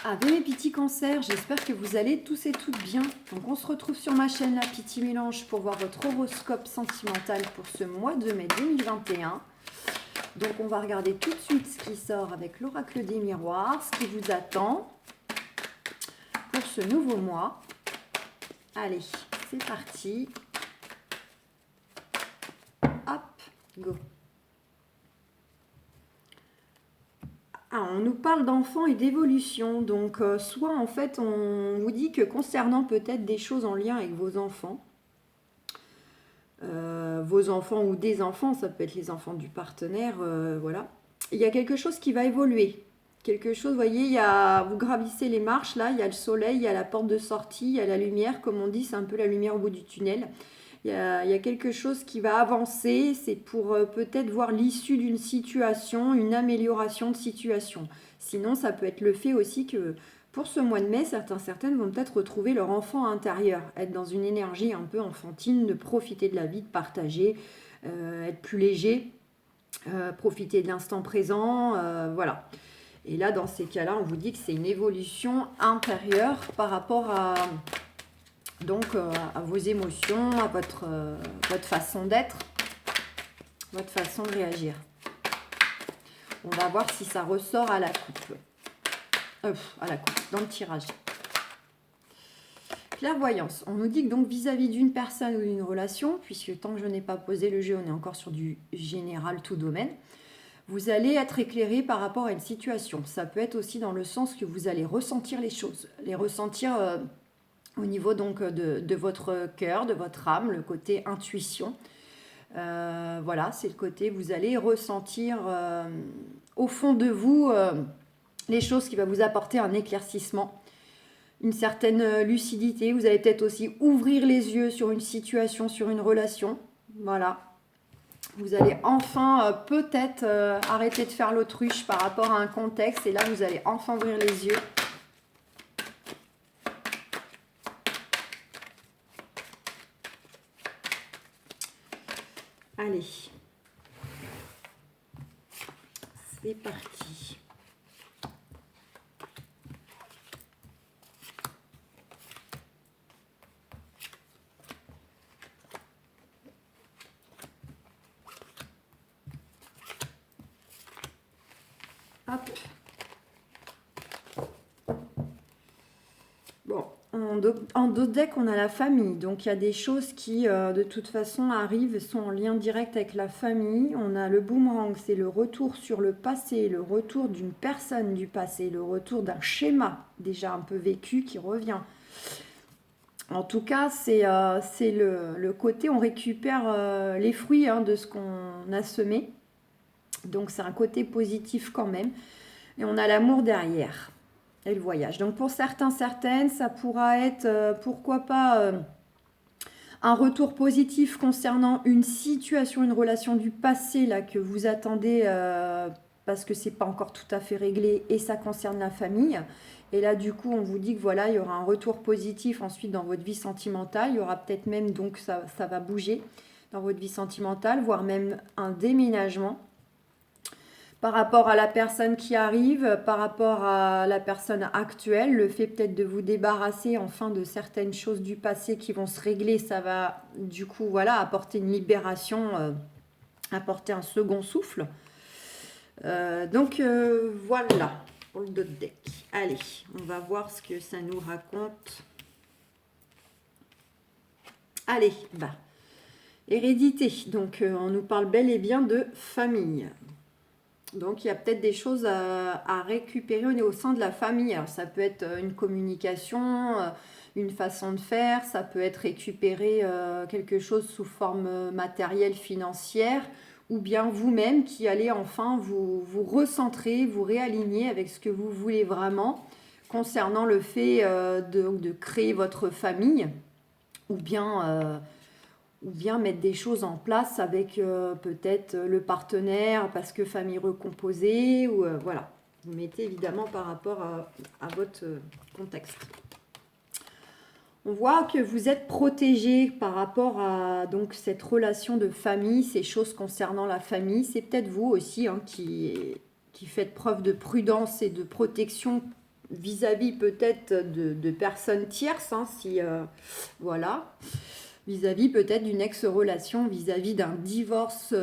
Ave mes petits cancers, j'espère que vous allez tous et toutes bien. Donc on se retrouve sur ma chaîne La Petit Mélange pour voir votre horoscope sentimental pour ce mois de mai 2021. Donc on va regarder tout de suite ce qui sort avec l'oracle des miroirs, ce qui vous attend pour ce nouveau mois. Allez, c'est parti. Hop, go. Ah, on nous parle d'enfants et d'évolution, donc soit en fait on vous dit que concernant peut-être des choses en lien avec vos enfants ou des enfants, ça peut être les enfants du partenaire, voilà. Il y a quelque chose qui va évoluer. Quelque chose, vous voyez, vous gravissez les marches, là, il y a le soleil, il y a la porte de sortie, il y a la lumière, comme on dit, c'est un peu la lumière au bout du tunnel. Il y a quelque chose qui va avancer, c'est pour peut-être voir l'issue d'une situation, une amélioration de situation. Sinon, ça peut être le fait aussi que pour ce mois de mai, certaines vont peut-être retrouver leur enfant intérieur, être dans une énergie un peu enfantine, de profiter de la vie, de partager, être plus léger, profiter de l'instant présent, voilà. Et là, dans ces cas-là, on vous dit que c'est une évolution intérieure par rapport à vos émotions, à votre façon d'être, votre façon de réagir. On va voir si ça ressort à la coupe. Dans le tirage. Clairvoyance. On nous dit que donc vis-à-vis d'une personne ou d'une relation, puisque tant que je n'ai pas posé le jeu, on est encore sur du général tout domaine, vous allez être éclairé par rapport à une situation. Ça peut être aussi dans le sens que vous allez ressentir les choses, les ressentir au niveau donc de votre cœur, de votre âme, le côté intuition. Voilà, c'est le côté, vous allez ressentir au fond de vous les choses qui vont vous apporter un éclaircissement, une certaine lucidité. Vous allez peut-être aussi ouvrir les yeux sur une situation, sur une relation. Voilà. Vous allez enfin peut-être arrêter de faire l'autruche par rapport à un contexte. Et là, vous allez enfin ouvrir les yeux. Allez. C'est parti. Hop. Bon, en dos de deck, on a la famille. Donc, il y a des choses qui, de toute façon, arrivent et sont en lien direct avec la famille. On a le boomerang, c'est le retour sur le passé, le retour d'une personne du passé, le retour d'un schéma déjà un peu vécu qui revient. En tout cas, c'est le côté, on récupère les fruits de ce qu'on a semé. Donc, c'est un côté positif quand même. Et on a l'amour derrière. Et le voyage. Donc pour certaines, ça pourra être, pourquoi pas, un retour positif concernant une situation, une relation du passé là que vous attendez parce que c'est pas encore tout à fait réglé et ça concerne la famille. Et là du coup on vous dit que voilà, il y aura un retour positif ensuite dans votre vie sentimentale. Il y aura peut-être même donc ça va bouger dans votre vie sentimentale, voire même un déménagement. Par rapport à la personne qui arrive, par rapport à la personne actuelle, le fait peut-être de vous débarrasser enfin de certaines choses du passé qui vont se régler, ça va du coup voilà apporter une libération, apporter un second souffle. Voilà pour le dos de deck. Allez, on va voir ce que ça nous raconte. Allez, hérédité. Donc on nous parle bel et bien de famille. Donc, il y a peut-être des choses à récupérer au sein de la famille. Alors, ça peut être une communication, une façon de faire. Ça peut être récupérer quelque chose sous forme matérielle, financière. Ou bien vous-même qui allez enfin vous recentrer, vous réaligner avec ce que vous voulez vraiment concernant le fait de créer votre famille. Ou bien mettre des choses en place avec peut-être le partenaire parce que famille recomposée ou voilà. Vous mettez évidemment par rapport à votre contexte. On voit que vous êtes protégé par rapport à donc cette relation de famille, ces choses concernant la famille. C'est peut-être vous aussi qui faites preuve de prudence et de protection vis-à-vis peut-être de personnes tierces, hein, si voilà, vis-à-vis peut-être d'une ex-relation, vis-à-vis d'un divorce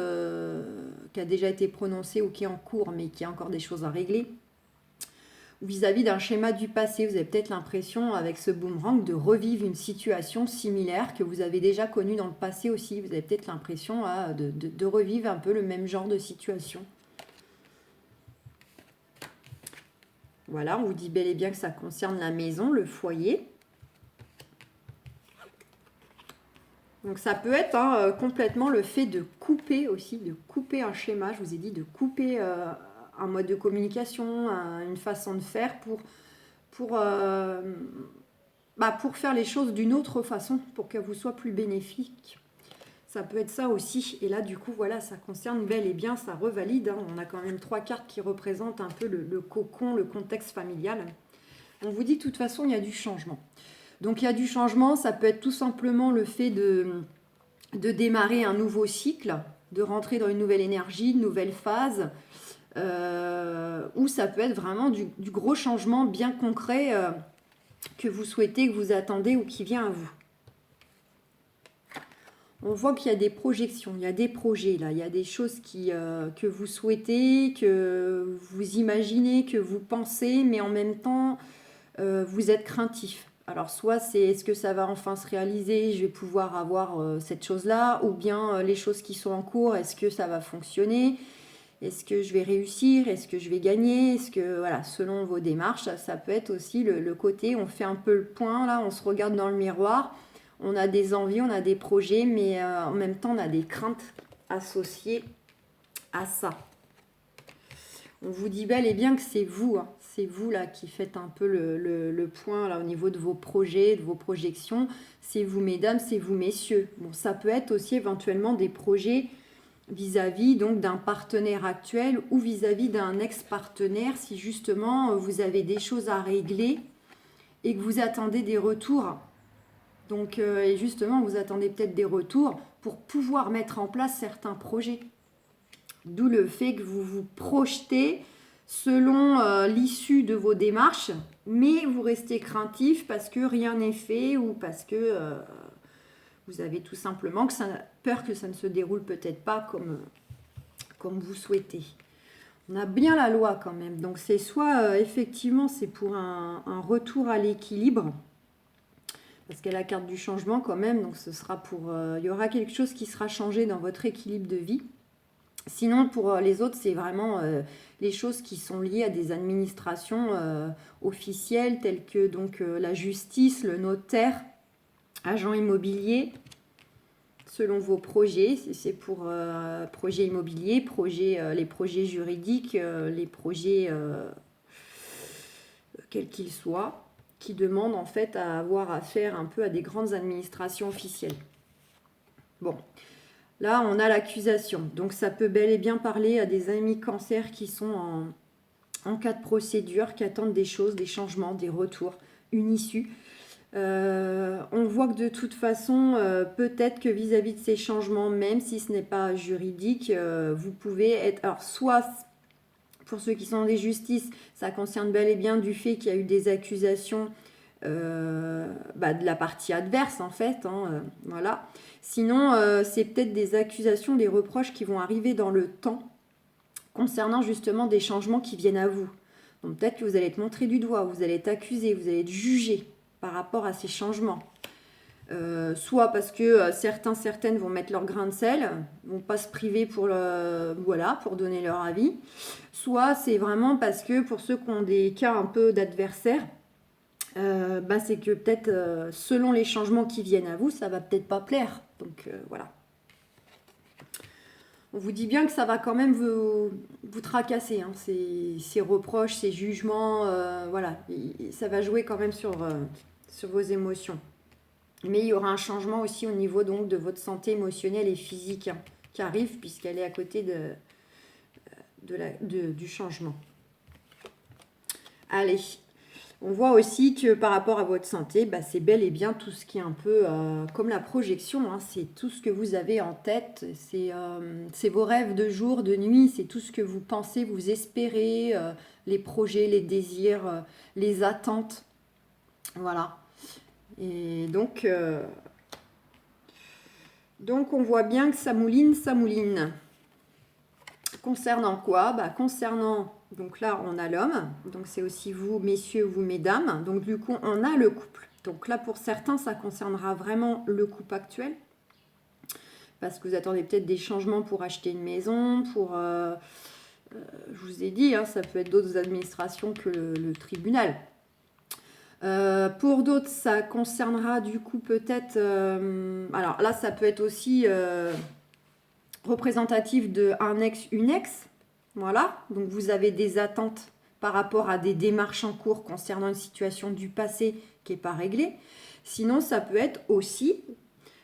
qui a déjà été prononcé ou qui est en cours, mais qui a encore des choses à régler. Vis-à-vis d'un schéma du passé, vous avez peut-être l'impression avec ce boomerang de revivre une situation similaire que vous avez déjà connue dans le passé aussi. Vous avez peut-être l'impression de revivre un peu le même genre de situation. Voilà, on vous dit bel et bien que ça concerne la maison, le foyer. Donc ça peut être complètement le fait de couper aussi, de couper un schéma. Je vous ai dit de couper un mode de communication, une façon de faire pour faire les choses d'une autre façon, pour qu'elles vous soient plus bénéfiques. Ça peut être ça aussi. Et là, du coup, voilà, ça concerne bel et bien, ça revalide. Hein. On a quand même 3 cartes qui représentent un peu le cocon, le contexte familial. On vous dit, de toute façon, il y a du changement. Donc, il y a du changement. Ça peut être tout simplement le fait de démarrer un nouveau cycle, de rentrer dans une nouvelle énergie, une nouvelle phase. Ou ça peut être vraiment du gros changement bien concret que vous souhaitez, que vous attendez ou qui vient à vous. On voit qu'il y a des projections, il y a des projets là, il y a des choses que vous souhaitez, que vous imaginez, que vous pensez, mais en même temps, vous êtes craintif. Alors soit c'est est-ce que ça va enfin se réaliser, je vais pouvoir avoir cette chose-là, ou bien les choses qui sont en cours, est-ce que ça va fonctionner, est-ce que je vais réussir, est-ce que je vais gagner, est-ce que, voilà, selon vos démarches, ça peut être aussi le côté, on fait un peu le point, là, on se regarde dans le miroir, on a des envies, on a des projets, mais en même temps, on a des craintes associées à ça. On vous dit bel et bien que c'est vous, hein. C'est vous là qui faites un peu le point là, au niveau de vos projets, de vos projections. C'est vous mesdames, c'est vous messieurs. Bon, ça peut être aussi éventuellement des projets vis-à-vis donc d'un partenaire actuel ou vis-à-vis d'un ex-partenaire si justement vous avez des choses à régler et que vous attendez des retours. Donc, et justement, vous attendez peut-être des retours pour pouvoir mettre en place certains projets. D'où le fait que vous vous projetez selon l'issue de vos démarches, mais vous restez craintif parce que rien n'est fait ou parce que vous avez tout simplement peur que ça ne se déroule peut-être pas comme vous souhaitez. On a bien la loi quand même. Donc c'est soit effectivement c'est pour un retour à l'équilibre, parce qu'il y a la carte du changement quand même, donc ce sera pour... il y aura quelque chose qui sera changé dans votre équilibre de vie. Sinon, pour les autres, c'est vraiment les choses qui sont liées à des administrations officielles, telles que donc, la justice, le notaire, agent immobilier, selon vos projets. Si c'est pour projets immobiliers, les projets juridiques, les projets quels qu'ils soient, qui demandent en fait à avoir affaire un peu à des grandes administrations officielles. Bon. Là, on a l'accusation. Donc, ça peut bel et bien parler à des amis cancer qui sont en cas de procédure, qui attendent des choses, des changements, des retours, une issue. On voit que de toute façon, peut-être que vis-à-vis de ces changements, même si ce n'est pas juridique, vous pouvez être... Alors, soit, pour ceux qui sont des justices, ça concerne bel et bien du fait qu'il y a eu des accusations de la partie adverse en fait, hein, voilà. Sinon c'est peut-être des accusations, des reproches qui vont arriver dans le temps concernant justement des changements qui viennent à vous. Donc peut-être que vous allez être montré du doigt, vous allez être accusé, vous allez être jugé par rapport à ces changements. Soit parce que certaines vont mettre leur grain de sel, vont pas se priver pour donner leur avis. Soit c'est vraiment parce que pour ceux qui ont des cas un peu d'adversaires, c'est que peut-être selon les changements qui viennent à vous, ça va peut-être pas plaire. Donc voilà. On vous dit bien que ça va quand même vous tracasser, hein, ces reproches, ces jugements, voilà. Ça va jouer quand même sur vos émotions. Mais il y aura un changement aussi au niveau donc de votre santé émotionnelle et physique hein, qui arrive puisqu'elle est à côté du changement. Allez. On voit aussi que par rapport à votre santé, bah, c'est bel et bien tout ce qui est un peu comme la projection, hein, c'est tout ce que vous avez en tête, c'est vos rêves de jour, de nuit, c'est tout ce que vous pensez, vous espérez, les projets, les désirs, les attentes. Voilà. Et donc on voit bien que ça mouline, ça mouline. Concernant quoi? Bah, concernant, donc là on a l'homme, donc c'est aussi vous messieurs, vous mesdames, donc du coup on a le couple. Donc là pour certains ça concernera vraiment le couple actuel, parce que vous attendez peut-être des changements pour acheter une maison, je vous ai dit, hein, ça peut être d'autres administrations que le tribunal. Pour d'autres, ça concernera du coup peut-être... alors là, ça peut être aussi représentatif d'un ex, une ex. Voilà, donc vous avez des attentes par rapport à des démarches en cours concernant une situation du passé qui n'est pas réglée. Sinon, ça peut être aussi,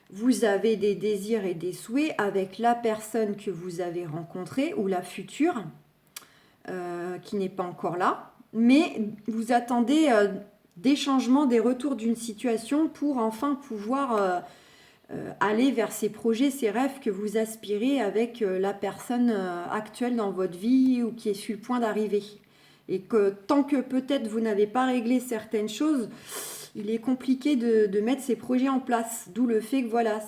vous avez des désirs et des souhaits avec la personne que vous avez rencontrée ou la future qui n'est pas encore là, mais vous attendez des changements, des retours d'une situation pour enfin pouvoir aller vers ces projets, ces rêves que vous aspirez avec la personne actuelle dans votre vie ou qui est sur le point d'arriver. Et que tant que peut-être vous n'avez pas réglé certaines choses, il est compliqué de mettre ces projets en place. D'où le fait que voilà,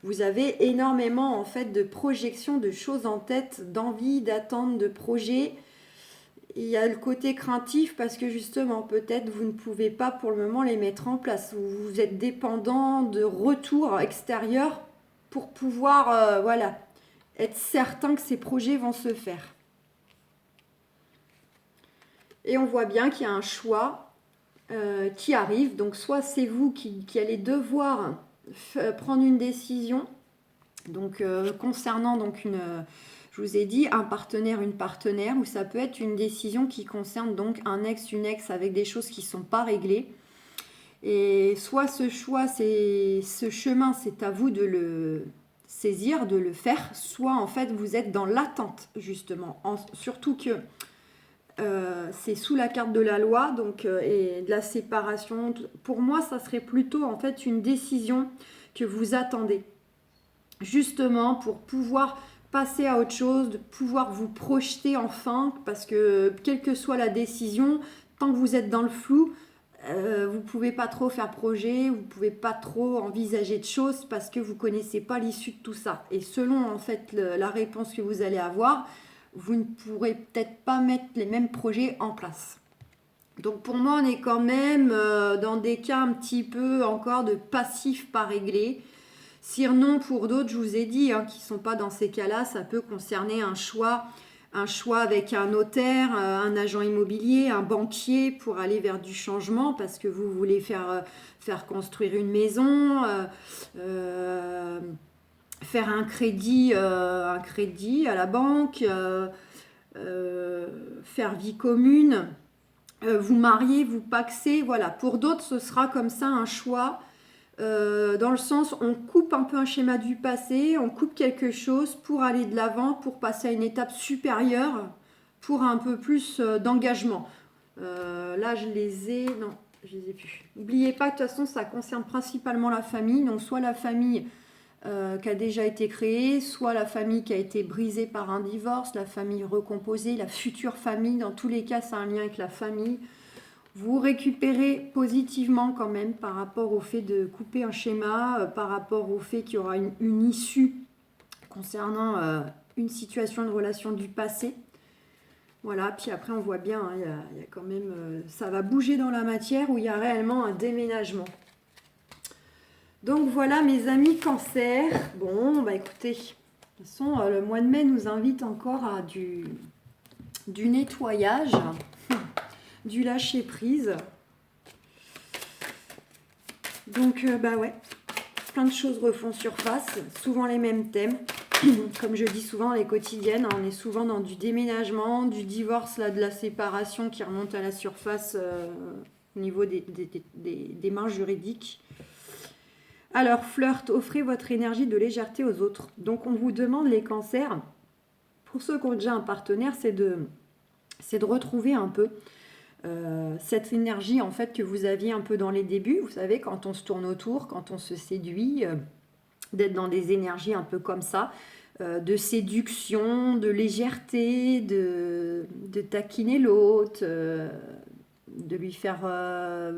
vous avez énormément en fait de projections, de choses en tête, d'envie, d'attente, de projets. Il y a le côté craintif parce que justement, peut-être vous ne pouvez pas pour le moment les mettre en place. Vous êtes dépendant de retours extérieurs pour pouvoir voilà, être certain que ces projets vont se faire. Et on voit bien qu'il y a un choix qui arrive. Donc soit c'est vous qui allez devoir prendre une décision donc concernant donc je vous ai dit un partenaire, une partenaire, ou ça peut être une décision qui concerne donc un ex, une ex avec des choses qui ne sont pas réglées. Et soit ce choix, ce chemin, c'est à vous de le saisir, de le faire, soit en fait vous êtes dans l'attente justement. Surtout que c'est sous la carte de la loi donc, et de la séparation. Pour moi, ça serait plutôt en fait une décision que vous attendez. Justement pour pouvoir passer à autre chose, de pouvoir vous projeter enfin, parce que quelle que soit la décision, tant que vous êtes dans le flou, vous ne pouvez pas trop faire projet, vous ne pouvez pas trop envisager de choses parce que vous ne connaissez pas l'issue de tout ça. Et selon en fait la réponse que vous allez avoir, vous ne pourrez peut-être pas mettre les mêmes projets en place. Donc pour moi, on est quand même dans des cas un petit peu encore de passif pas réglé. Sinon, pour d'autres, je vous ai dit, hein, qui ne sont pas dans ces cas-là, ça peut concerner un choix avec un notaire, un agent immobilier, un banquier pour aller vers du changement parce que vous voulez faire construire une maison, faire un crédit à la banque, faire vie commune, vous marier, vous paxer. Voilà. Pour d'autres, ce sera comme ça un choix. Dans le sens on coupe un peu un schéma du passé, on coupe quelque chose pour aller de l'avant, pour passer à une étape supérieure, pour un peu plus d'engagement. Là je les ai, non, je les ai plus. N'oubliez pas que de toute façon ça concerne principalement la famille, donc soit la famille qui a déjà été créée, soit la famille qui a été brisée par un divorce, la famille recomposée, la future famille, dans tous les cas c'est un lien avec la famille. Vous récupérez positivement quand même par rapport au fait de couper un schéma, par rapport au fait qu'il y aura une issue concernant une situation, une relation du passé. Voilà, puis après on voit bien, hein, il y a quand même, ça va bouger dans la matière où il y a réellement un déménagement. Donc voilà mes amis Cancer. Bon, bah écoutez, de toute façon le mois de mai nous invite encore à du nettoyage. Du lâcher prise. Donc bah ouais, plein de choses refont surface, souvent les mêmes thèmes. Comme je dis souvent, les quotidiennes, on est souvent dans du déménagement, du divorce, là, de la séparation qui remonte à la surface au niveau des démarches juridiques. Alors, flirt, offrez votre énergie de légèreté aux autres. Donc on vous demande les cancers, pour ceux qui ont déjà un partenaire, c'est de retrouver un peu cette énergie en fait que vous aviez un peu dans les débuts, vous savez, quand on se tourne autour, quand on se séduit, d'être dans des énergies un peu comme ça, de séduction, de légèreté, de taquiner l'autre, de lui faire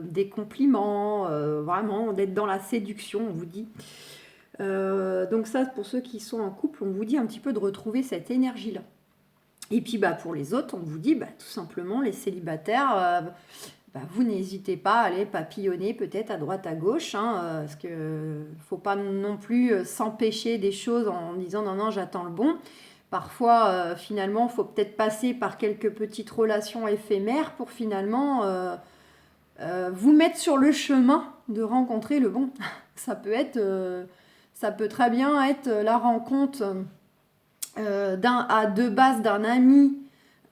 des compliments, vraiment d'être dans la séduction, on vous dit. Donc ça, pour ceux qui sont en couple, on vous dit un petit peu de retrouver cette énergie-là. Et puis pour les autres, on vous dit tout simplement, les célibataires, vous n'hésitez pas à aller papillonner peut-être à droite, à gauche, parce qu'il ne faut pas non plus s'empêcher des choses en disant non, j'attends le bon. Parfois, finalement, il faut peut-être passer par quelques petites relations éphémères pour finalement vous mettre sur le chemin de rencontrer le bon. Ça peut très bien être la rencontre de base d'un ami,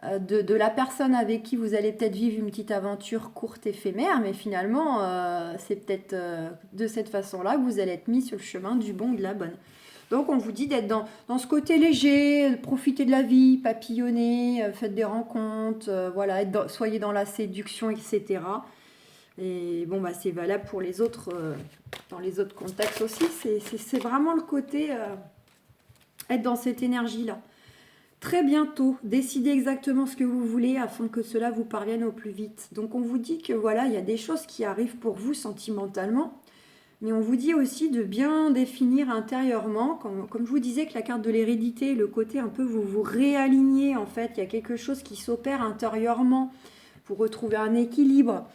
de la personne avec qui vous allez peut-être vivre une petite aventure courte, éphémère, mais finalement, c'est peut-être de cette façon-là que vous allez être mis sur le chemin du bon et de la bonne. Donc, on vous dit d'être dans ce côté léger, de profiter de la vie, papillonner, faites des rencontres, voilà, soyez dans la séduction, etc. Et bon, c'est valable pour les autres, dans les autres contextes aussi. C'est vraiment le côté être dans cette énergie-là. Très bientôt, décidez exactement ce que vous voulez afin que cela vous parvienne au plus vite. Donc on vous dit que voilà, il y a des choses qui arrivent pour vous sentimentalement, mais on vous dit aussi de bien définir intérieurement, comme je vous disais que la carte de l'hérédité, le côté un peu vous vous réalignez en fait, il y a quelque chose qui s'opère intérieurement pour retrouver un équilibre.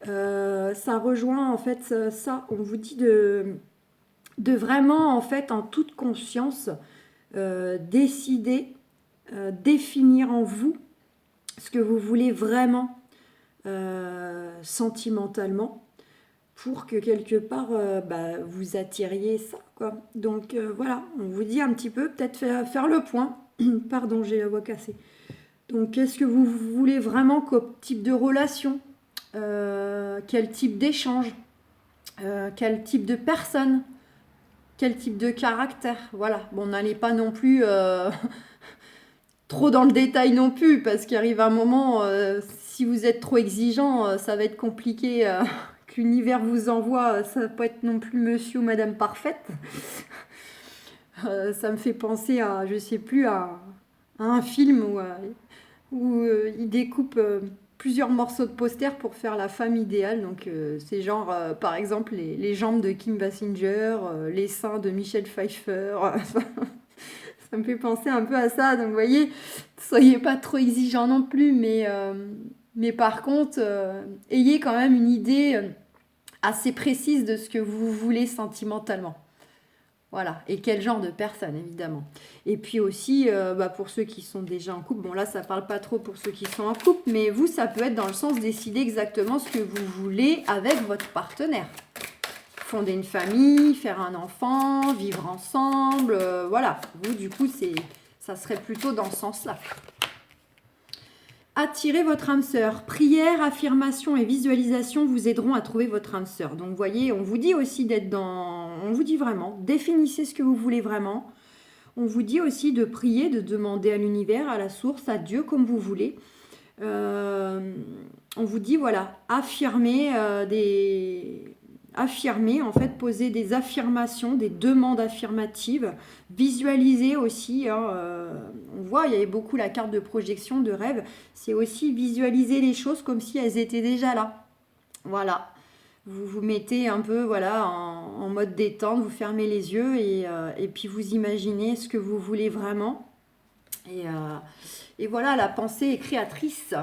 Ça rejoint en fait ça, on vous dit de vraiment en fait en toute conscience décider, définir en vous ce que vous voulez vraiment sentimentalement pour que quelque part vous attiriez ça, quoi. Donc voilà, on vous dit un petit peu, peut-être faire le point. Pardon, j'ai la voix cassée. Donc qu'est-ce que vous voulez vraiment comme type de relation, quel type d'échange, quel type de personne, quel type de caractère, voilà. Bon, n'allez pas non plus trop dans le détail non plus, parce qu'il arrive un moment, si vous êtes trop exigeant, ça va être compliqué que l'univers vous envoie, ça va pas être non plus monsieur ou madame parfaite. Ça me fait penser à, je sais plus, à un film où il découpe plusieurs morceaux de poster pour faire la femme idéale. Donc c'est genre, par exemple, les jambes de Kim Basinger, les seins de Michelle Pfeiffer. Ça me fait penser un peu à ça. Donc vous voyez, soyez pas trop exigeants non plus, mais par contre, ayez quand même une idée assez précise de ce que vous voulez sentimentalement. Voilà, et quel genre de personne, évidemment. Et puis aussi, pour ceux qui sont déjà en couple, bon là, ça parle pas trop pour ceux qui sont en couple, mais vous, ça peut être dans le sens décider exactement ce que vous voulez avec votre partenaire. Fonder une famille, faire un enfant, vivre ensemble, voilà. Vous, du coup, ça serait plutôt dans ce sens-là. Attirez votre âme sœur. Prière, affirmation et visualisation vous aideront à trouver votre âme sœur. Donc, vous voyez, on vous dit aussi d'être dans... On vous dit vraiment, définissez ce que vous voulez vraiment. On vous dit aussi de prier, de demander à l'univers, à la source, à Dieu, comme vous voulez. On vous dit, voilà, affirmer en fait, poser des affirmations, des demandes affirmatives, visualiser aussi, on voit, il y avait beaucoup la carte de projection, de rêve, c'est aussi visualiser les choses comme si elles étaient déjà là. Voilà, vous vous mettez un peu en mode détente, vous fermez les yeux et puis vous imaginez ce que vous voulez vraiment. Et voilà, la pensée est créatrice.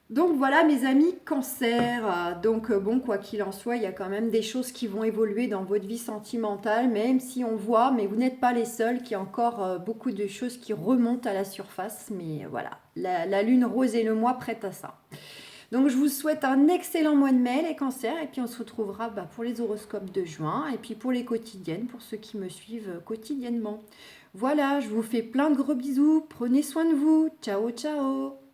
Donc voilà mes amis Cancer, donc bon quoi qu'il en soit, il y a quand même des choses qui vont évoluer dans votre vie sentimentale, même si on voit, mais vous n'êtes pas les seuls, qu'il y a encore beaucoup de choses qui remontent à la surface, mais voilà, la lune rose et le mois prêtent à ça. Donc je vous souhaite un excellent mois de mai les Cancers, et puis on se retrouvera pour les horoscopes de juin, et puis pour les quotidiennes, pour ceux qui me suivent quotidiennement. Voilà, je vous fais plein de gros bisous, prenez soin de vous, ciao ciao.